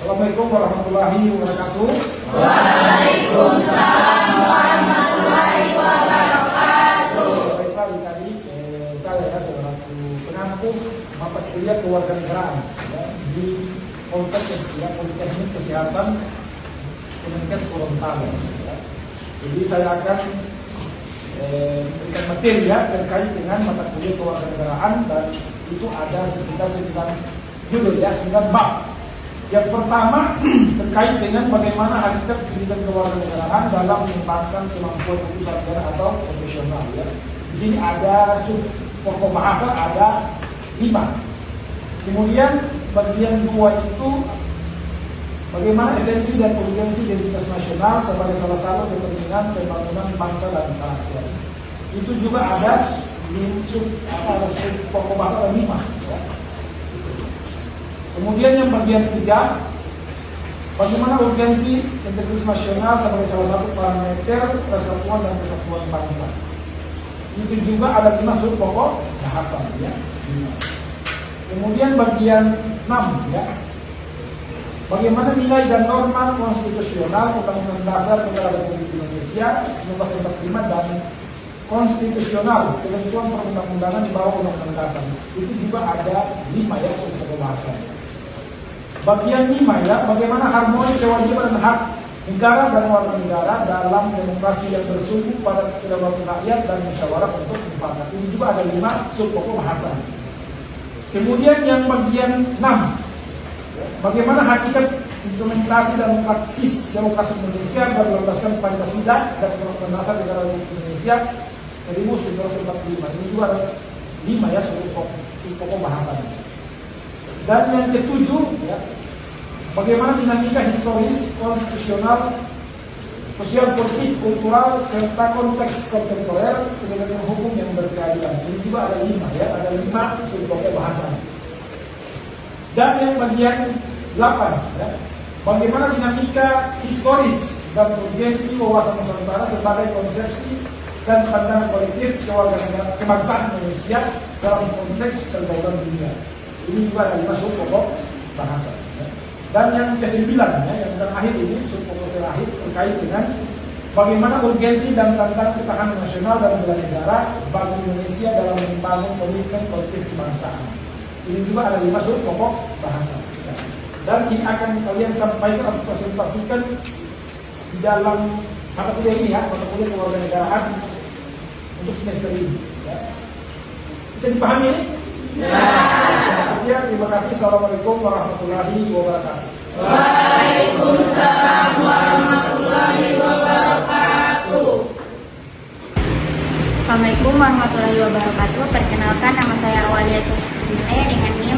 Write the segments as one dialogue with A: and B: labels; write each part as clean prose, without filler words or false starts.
A: Assalamualaikum warahmatullahi wabarakatuh.
B: Waalaikumsalam warahmatullahi wabarakatuh.
A: Baiklah, tadi saya selaku pengampu mata kuliah kewarganegaraan di Poltekkes Politeknik Kesehatan Kemenkes Gorontalo. Jadi saya akan memberikan materi terkait dengan mata kuliah kewarganegaraan, dan itu ada sekitar 9 judul 9 bab. Yang pertama terkait dengan bagaimana hakikat pendidikan kewarganegaraan dalam mengembangkan kemampuan usaha atau profesional. Di sini ada pokok bahasa ada 5. Kemudian bagian 2 itu bagaimana esensi dan urgensi identitas nasional sebagai salah satu kepentingan pembangunan bangsa dan rakyat. Itu juga ada pokok bahasa ada 5. Kemudian yang bagian 3, bagaimana urgensi integritas nasional sebagai salah satu parameter persatuan dan kesatuan bangsa. Itu juga ada 5 sub pokok bahasa. Kemudian bagian 6, bagaimana nilai dan norma konstitusional Undang-Undang Dasar Negara Republik Indonesia 1945 dan konstitusional ketentuan perundang-undangan di bawah Undang-Undang Dasar. Itu juga ada 5 sub pokok bahasa. Bagian 5 bagaimana harmoni kewajiban dan hak negara dan warga negara dalam demokrasi yang bersumber pada kedaulatan rakyat dan musyawarah untuk mufakat. Ini juga ada 5 sub pokok bahasa. Kemudian yang bagian 6, bagaimana hakikat instrumentasi dan praksis demokrasi Indonesia dan berlandaskan Pancasila dan Undang-Undang Dasar Negara Republik Indonesia 1945. Ini juga ada 5 sub pokok bahasa. Dan yang ke-7, bagaimana dinamika historis, konstitusional, sosial, politik, kultural, serta konteks kontemporer penegakan hukum yang berkeadilan. Ini juga ada 5, ada 5 sub pokok bahasa. Dan yang bagian 8, bagaimana dinamika historis dan urgensi wawasan Nusantara sebagai konsepsi dan pandangan kolektif kewarganegaraan kebangsaan Indonesia dalam konteks kedaulatan dunia. Ini juga ada 5 sub pokok bahasa. Dan yang ke-9, yang terakhir ini sub pokok terakhir terkait dengan bagaimana urgensi dan tantangan ketahanan nasional dan bela negara bagi Indonesia dalam membangun komitmen kolektif kebangsaan. Ini juga ada 5 sub pokok bahasa. Dan ini akan kalian sampaikan atau presentasikan di dalam mata kuliah ini, mata kuliah kewarganegaraan untuk semester ini. Bisa dipahami ini? Sekian, terima kasih. Assalamualaikum warahmatullahi wabarakatuh.
B: Waalaikumsalam warahmatullahi wabarakatuh.
C: Assalamualaikum warahmatullahi wabarakatuh. Perkenalkan, nama saya Awaliatul Hidayah dengan NIM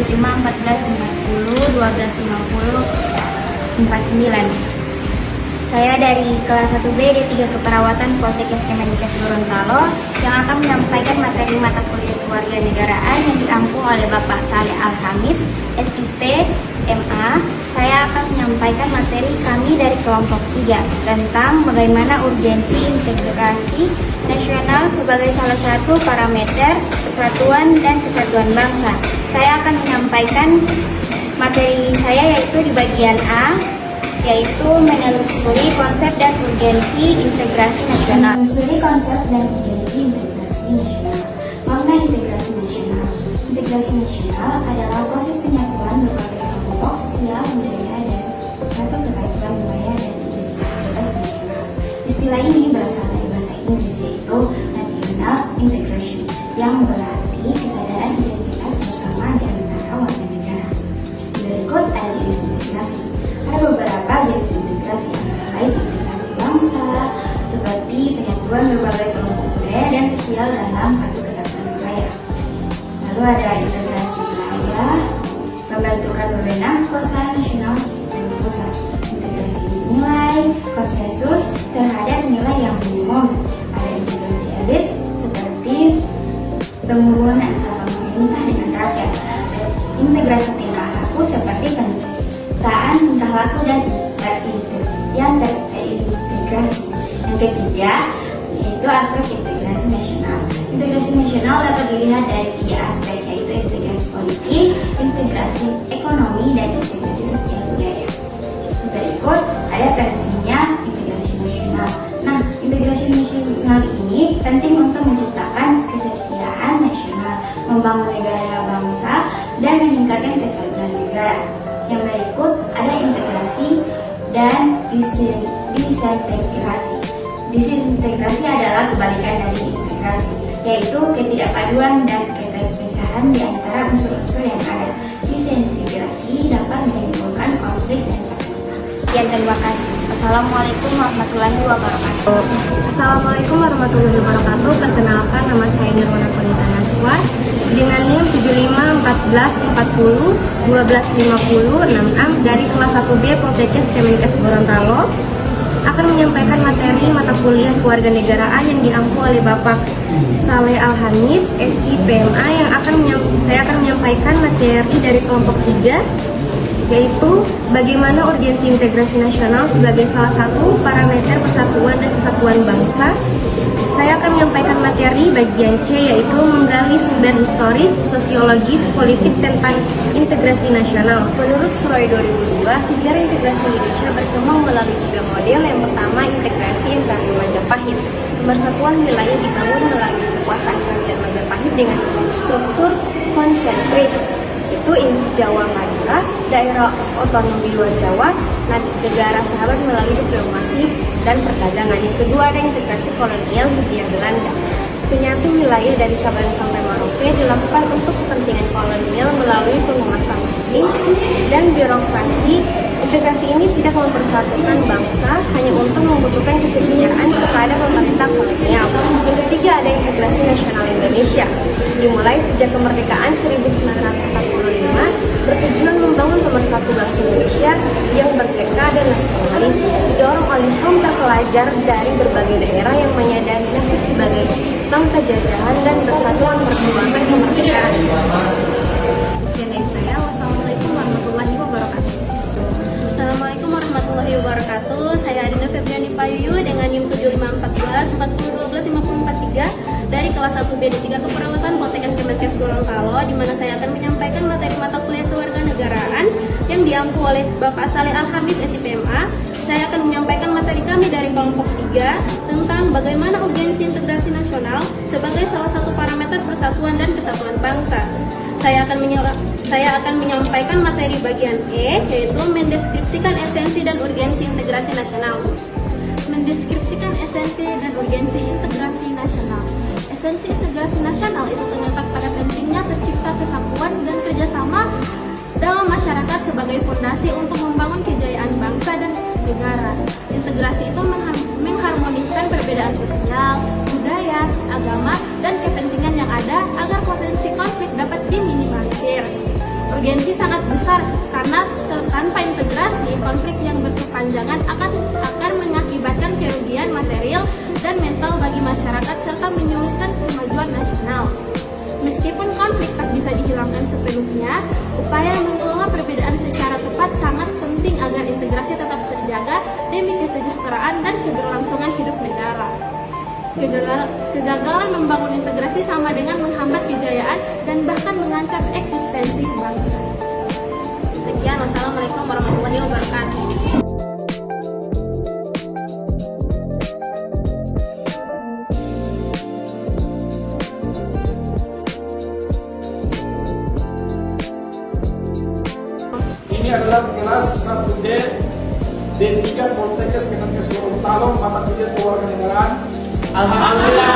C: 751450 2050 49. Saya dari kelas 1B D3 Keperawatan Poltekkes Kemenkes Gorontalo yang akan menyampaikan materi mata kuliah kewarganegaraan yang diampu oleh Bapak Saleh Al-Hamid, SIP, MA. Saya akan menyampaikan materi kami dari kelompok 3 tentang bagaimana urgensi integrasi nasional sebagai salah satu parameter persatuan dan kesatuan bangsa. Saya akan menyampaikan materi saya yaitu di bagian A, yaitu menelusuri konsep dan urgensi integrasi nasional. Menelusuri konsep dan urgensi integrasi nasional. Makna integrasi nasional. Integrasi nasional adalah proses penyatuan berbagai kelompok sosial, budaya, dan satu kesatuan wilayah dan identitas nasional. Istilah ini berasal dari bahasa Inggris yaitu national integration, yang berarti kesadaran identitas bersama di antara warga negara. Berikut ada jenis integrasi. Ada beberapa jenis integrasi, antara lain integrasi bangsa, seperti penyatuan berbagai kelompok budaya dan sosial dalam satu kesatuan wilayah. Lalu ada integrasi wilayah, pembentukan wewenang kekuasaan nasional dan pusat. Integrasi nilai, konsensus terhadap nilai yang umum. Ada integrasi elit, seperti penguruan antara pemerintah dengan rakyat. Ada integrasi tingkah laku, seperti penciptaan tingkah laku dan terintegrasi. Yang ketiga yaitu aspek integrasi nasional. Integrasi nasional dapat dilihat dari 3 aspek, yaitu integrasi politik, integrasi ekonomi, dan integrasi sosial. dan disintegrasi. Disintegrasi adalah kebalikan dari integrasi, yaitu ketidakpaduan dan keterpecahan di antara unsur-unsur yang ada. Disintegrasi dapat menimbulkan konflik dan perpecahan. Sekian, terima kasih. Assalamualaikum warahmatullahi wabarakatuh.
D: Assalamualaikum warahmatullahi wabarakatuh. Perkenalkan, nama saya Nirwana Konita Naswa dengan NIM 751440125066 dari kelas 1B Poltekkes Kemenkes Gorontalo akan menyampaikan materi mata kuliah kewarganegaraan yang diampu oleh Bapak Saleh Al-Hamid, SIPMA, yang saya akan menyampaikan materi dari kelompok 3, yaitu bagaimana urgensi integrasi nasional sebagai salah satu parameter persatuan dan kesatuan bangsa. Saya akan menyampaikan materi bagian C, yaitu menggali sumber historis, sosiologis, politik tentang integrasi nasional.
C: Menurut Survei 2002, sejarah integrasi Indonesia berkembang melalui 3 model. Yang pertama, integrasi Imperium Majapahit. Pemersatuan wilayah dibangun melalui kekuasaan Kerajaan Majapahit dengan struktur konsentris, itu inti Jawa Madura, daerah otonom di luar Jawa, negara sahabat melalui diplomasi dan perdagangan. Yang kedua, ada integrasi kolonial Hindia Belanda. Penyatu wilayah dari Sabang sampai Merauke dilakukan untuk kepentingan kolonial melalui penguasaan hukum dan birokrasi. Integrasi ini tidak mempersatukan bangsa, hanya untuk membutuhkan kesetiaan kepada pemerintah kolonial. Yang ketiga, ada integrasi nasional Indonesia. Dimulai sejak kemerdekaan 1945, bertujuan membangun pemersatu bangsa Indonesia yang merdeka dan nasionalis, didorong oleh kaum terpelajar dari berbagai daerah yang menyadari nasib sebagai bangsa jajahan dan bersatu memperjuangkan kemerdekaan.
D: Sekian dari saya. Wassalamualaikum warahmatullahi wabarakatuh.
E: Assalamualaikum warahmatullahi wabarakatuh. Saya Adina Febriani Payuyu dengan NIM 751440125043 dari kelas 1B D3 Keperawatan Poltekkes Kemenkes Gorontalo, di mana saya akan menyampaikan materi mata kuliah kewarganegaraan yang diampu oleh Bapak Saleh Al-Hamid, SIPMA. Saya akan menyampaikan materi kami dari kelompok 3 tentang bagaimana urgensi integrasi nasional sebagai salah satu parameter persatuan dan kesatuan bangsa. Saya akan menyampaikan materi bagian E, yaitu mendeskripsikan esensi dan urgensi integrasi nasional. Mendeskripsikan esensi dan urgensi integrasi nasional. Esensi integrasi nasional itu terletak pada pentingnya tercipta kesatuan dan kerjasama dalam masyarakat sebagai fondasi untuk membangun kejayaan bangsa dan negara. Integrasi itu mengharmoniskan perbedaan sosial, budaya, agama, dan kepentingan yang ada agar potensi konflik dapat diminimalisir. Urgensi sangat besar karena tanpa integrasi, konflik yang berkepanjangan akan mengakibatkan kerugian material dan mental bagi masyarakat serta menyulitkan kemajuan nasional. Meskipun konflik tak bisa dihilangkan sepenuhnya, upaya mengelola perbedaan secara tepat sangat penting agar integrasi tetap terjaga demi kesejahteraan dan keberlangsungan hidup negara. Kegagalan membangun integrasi sama dengan menghambat kejayaan dan bahkan mengancam eksistensi bangsa. Sekian, wassalamualaikum warahmatullahi wabarakatuh.
A: Ini adalah kelas 1D D3 Poltekkes Kemenkes Gorontalo, mata kuliah kewarganegaraan.
B: Alhamdulillah.